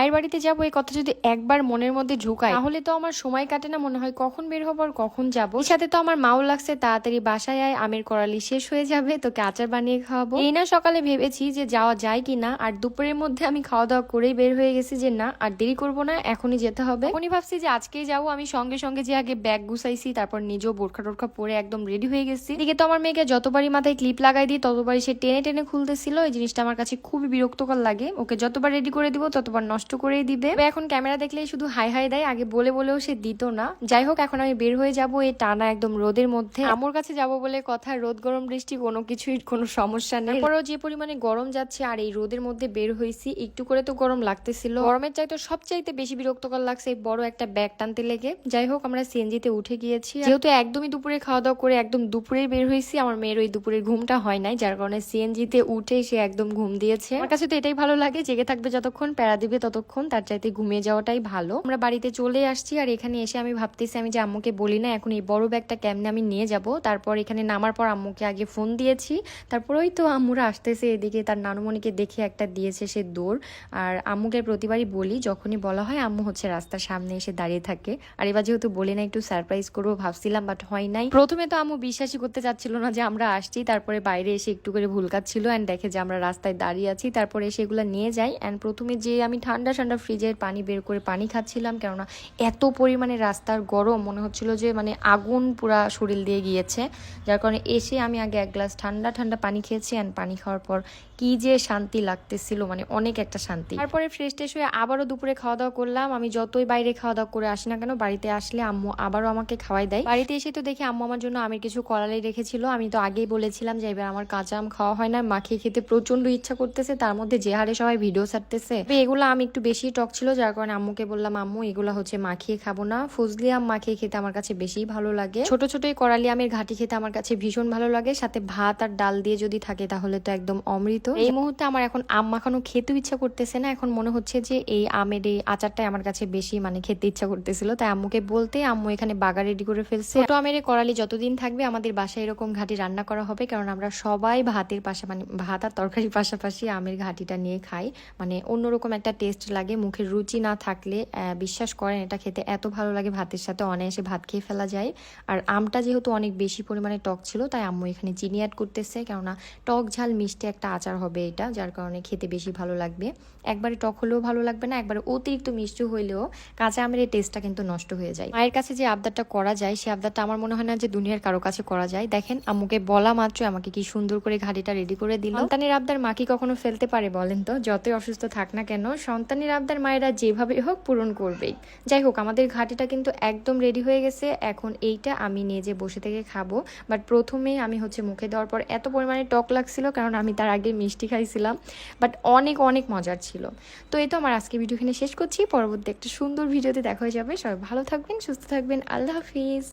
মায়ের বাড়িতে যাবো এই কথা যদি একবার মনের মধ্যে ঢুকায় তাহলে তো আমার সময় কাটে না, মনে হয় কখন বের হবো আর কখন যাবো। এর সাথে তো আমার মাও লাগছে তাড়াতাড়ি বাসায় আয়, আমের করালি শেষ হয়ে যাবে, তোকে আচার বানিয়ে খাওয়াবো। এই না সকালে ভেবেছি যে যাওয়া যায় কিনা, আর দুপুরের মধ্যে আমি খাওয়া দাওয়া করেই বের হয়ে গেছি যে না আর দেরি করবো না, এখনই যেতে হবে। এখনই ভাবছি যে আজকেই যাবো। আমি সঙ্গে সঙ্গে যে আগে ব্যাগ গুছাইছি, তারপর নিজেও বোরখা টোরখা পরে একদম রেডি হয়ে গেছি। এদিকে তো আমার মেয়েকে যতবারই মাথায় ক্লিপ লাগাই দিই ততবারই সে টেনে টেনে খুলতেছিল। এই জিনিসটা আমার কাছে খুবই বিরক্তকর লাগে। ওকে যতবার রেডি করে দিব ততবার নষ্ট করেই দিবে। এখন ক্যামেরা দেখলেই শুধু হাই হাই দেয়, আগে বলে বলেও সে দিত না। যাই হোক, এখন আমি বের হয়ে যাব এই টানা একদম রোদের মধ্যে। আমার কাছে যাব বলে কথা, রোদ গরম বৃষ্টি কোনো কিছুই কোনো সমস্যা নেই। তারপরেও যে পরিমাণে গরম যাচ্ছে আর এই রোদের মধ্যে বের হয়েছি, একটু করে তো গরম লাগতেছিল। গরমের চাইতে সবচাইতে বেশি বিরক্তকর লাগছে এই বড় একটা ব্যাগ টানতে লেগে। যাই হোক, আমরা সিএনজিতে উঠে গিয়েছি। যেহেতু একদমই দুপুরে খাওয়া দাওয়া করে একদম দুপুরে বের হয়েছি, আমার মেয়ের ওই দুপুরের ঘুমটা হয় নাই, যার কারণে সিএনজিতে উঠে সে একদম ঘুম দিয়েছে। আমার কাছে তো এটাই ভালো লাগে, জেগে থাকবে যতক্ষণ, প্যারা দিবে ততক্ষণ, তার চাইতে ঘুমিয়ে যাওয়াটাই ভালো। আমরা বাড়িতে চলে আসছি আর এখানে এসে আমি ভাবতেছি আমি যে আম্মুকে বলি না এখন এই বড় ব্যাগটা কেমনে আমি নিয়ে যাব। তারপর এখানে নামার পর আম্মুকে আগে ফোন দিয়েছি, তারপর ওই তো আম্মুরা আসতেছে এদিকে, তার নানুমণিকে দেখে একটা দিয়েছে সে দৌড়। আর আম্মুকে প্রতিবারই বলি, যখনই বলা হয় আম্মু হচ্ছে রাস্তার সামনে এসে দাঁড়িয়ে থাকে। আর এবার যেহেতু বলি না একটু সারপ্রাইজ করবো ভাবছিলাম, বাট হয় নাই। প্রথমে তো আম্মু বিশ্বাসই করতে চাচ্ছিল না যে আমরা আসছি, তারপরে বাইরে এসে একটু করে ভুলকাচ্ছিল অ্যান্ড দেখে যে আমরা রাস্তায় দাঁড়িয়ে আছি, তারপরে এসে এগুলো নিয়ে যাই। অ্যান্ড প্রথমে যে আমি ঠান্ডা ঠান্ডা ফ্রিজের পানি বের করে পানি খাচ্ছিলাম, কেননা এত পরিমাণে রাস্তার গরম মনে হচ্ছিল যে মানে আগুন পুরা শরীর দিয়ে গিয়েছে, যার কারণে এসে আমি আগে এক গ্লাস ঠান্ডা ঠান্ডা পানি খেয়েছি। অ্যান্ড পানি খাওয়ার পর কি যে শান্তি লাগতেছিল, মানে অনেক একটা শান্তি। তারপরে ফ্রেশ ট্রেশ হয়ে আবারও দুপুরে খাওয়া দাওয়া করলাম। আমি যতই বাইরে খাওয়া দাওয়া করে আসি না কেন, বাড়িতে আসলে আম্মু আবারও আমাকে খাওয়াই দেয়। বাড়িতে এসে তো দেখি আম্মু আমার জন্য আমের কিছু কলালাই রেখেছিল। আমি তো আগেই বলেছিলাম যে এবার আমার কাঁচা আম খাওয়া হয় না, মাখিয়ে খেতে প্রচন্ড ইচ্ছা করতেছে, তার মধ্যে যে হারে সবাই ভিডিও ছাড়তেছে। এগুলো আমি একটু বেশি টক ছিল, যার কারণে আম্মুকে বললাম আম্মু এগুলো হচ্ছে মাখিয়ে খাবো না, ফজলি আম মাখিয়ে খেতে আমার কাছে বেশি ভালো লাগে। ছোট ছোট এই করালি আমের ঘাটি খেতে আমার কাছে ভীষণ ভালো লাগে, সাথে ভাত আর ডাল দিয়ে যদি থাকে তাহলে তো একদম অমৃত। এই মুহূর্তে আমার এখন আম মাখানো খেতে ইচ্ছা করতেছে না, এখন মনে হচ্ছে যে এই আমের এই আচারটাই আমার কাছে বেশি মানে খেতে ইচ্ছা করতেছিল। তাই আম্মুকে বলতে আম্মু এখানে বাগা রেডি করে ফেলছে। ছোট আমের করালি যতদিন থাকবে আমাদের বাসায় এরকম ঘাটি রান্না করা হবে, কারণ আমরা সবাই ভাতের পাশে মানে ভাত আর তরকারির পাশাপাশি আমের ঘাটিটা নিয়ে খাই। মানে অন্যরকম একটা টেস্ট লাগে, মুখের রুচি না থাকলে বিশ্বাস করেন এটা খেতে এত ভালো লাগে, ভাতের সাথে অনায়াসে ভাত খেয়ে ফেলা যায়। আর আমটা যেহেতু অনেক বেশি পরিমাণে টক ছিল, তাই আম্মু এখানে চিনি অ্যাড করতেছে, কেননা টক ঝাল মিষ্টি একটা আচার হবে এটা, যার কারণে খেতে বেশি ভালো লাগবে। একবারে টক হলেও ভালো লাগবে না, একবারে অতিরিক্ত মিষ্টি হইলেও কাঁচা আমের এই টেস্টটা কিন্তু নষ্ট হয়ে যায়। মায়ের কাছে যে আবদারটা করা যায় সে আবদারটা আমার মনে হয় না যে দুনিয়ার কারো কাছে করা যায়। দেখেন আম্মুকে বলা মাত্র আমাকে কি সুন্দর করে ঘাটিটা রেডি করে দিল। সন্তানের আবদার মা কি কখনো ফেলতে পারে বলেন তো? যতই অসুস্থ থাক না কেন, সন্তানের আবদার মায়েরা যেভাবে হোক পূরণ করবেই। যাই হোক, আমাদের ঘাটিটা কিন্তু একদম রেডি হয়ে গেছে। এখন এইটা আমি নিয়ে যে বসে থেকে খাবো, বাট প্রথমে আমি হচ্ছে মুখে দেওয়ার পর এত পরিমাণে টক লাগছিল, কারণ আমি তার আগে মিষ্টি খাইছিলাম, বাট অনেক অনেক মজার ছিল। তো এই তো আমার আজকে ভিডিও এখানে শেষ করছি, পরবর্তী একটা সুন্দর ভিডিওতে দেখা হয়ে যাবে। সবাই ভালো থাকবেন, সুস্থ থাকবেন, আল্লাহ হাফিজ।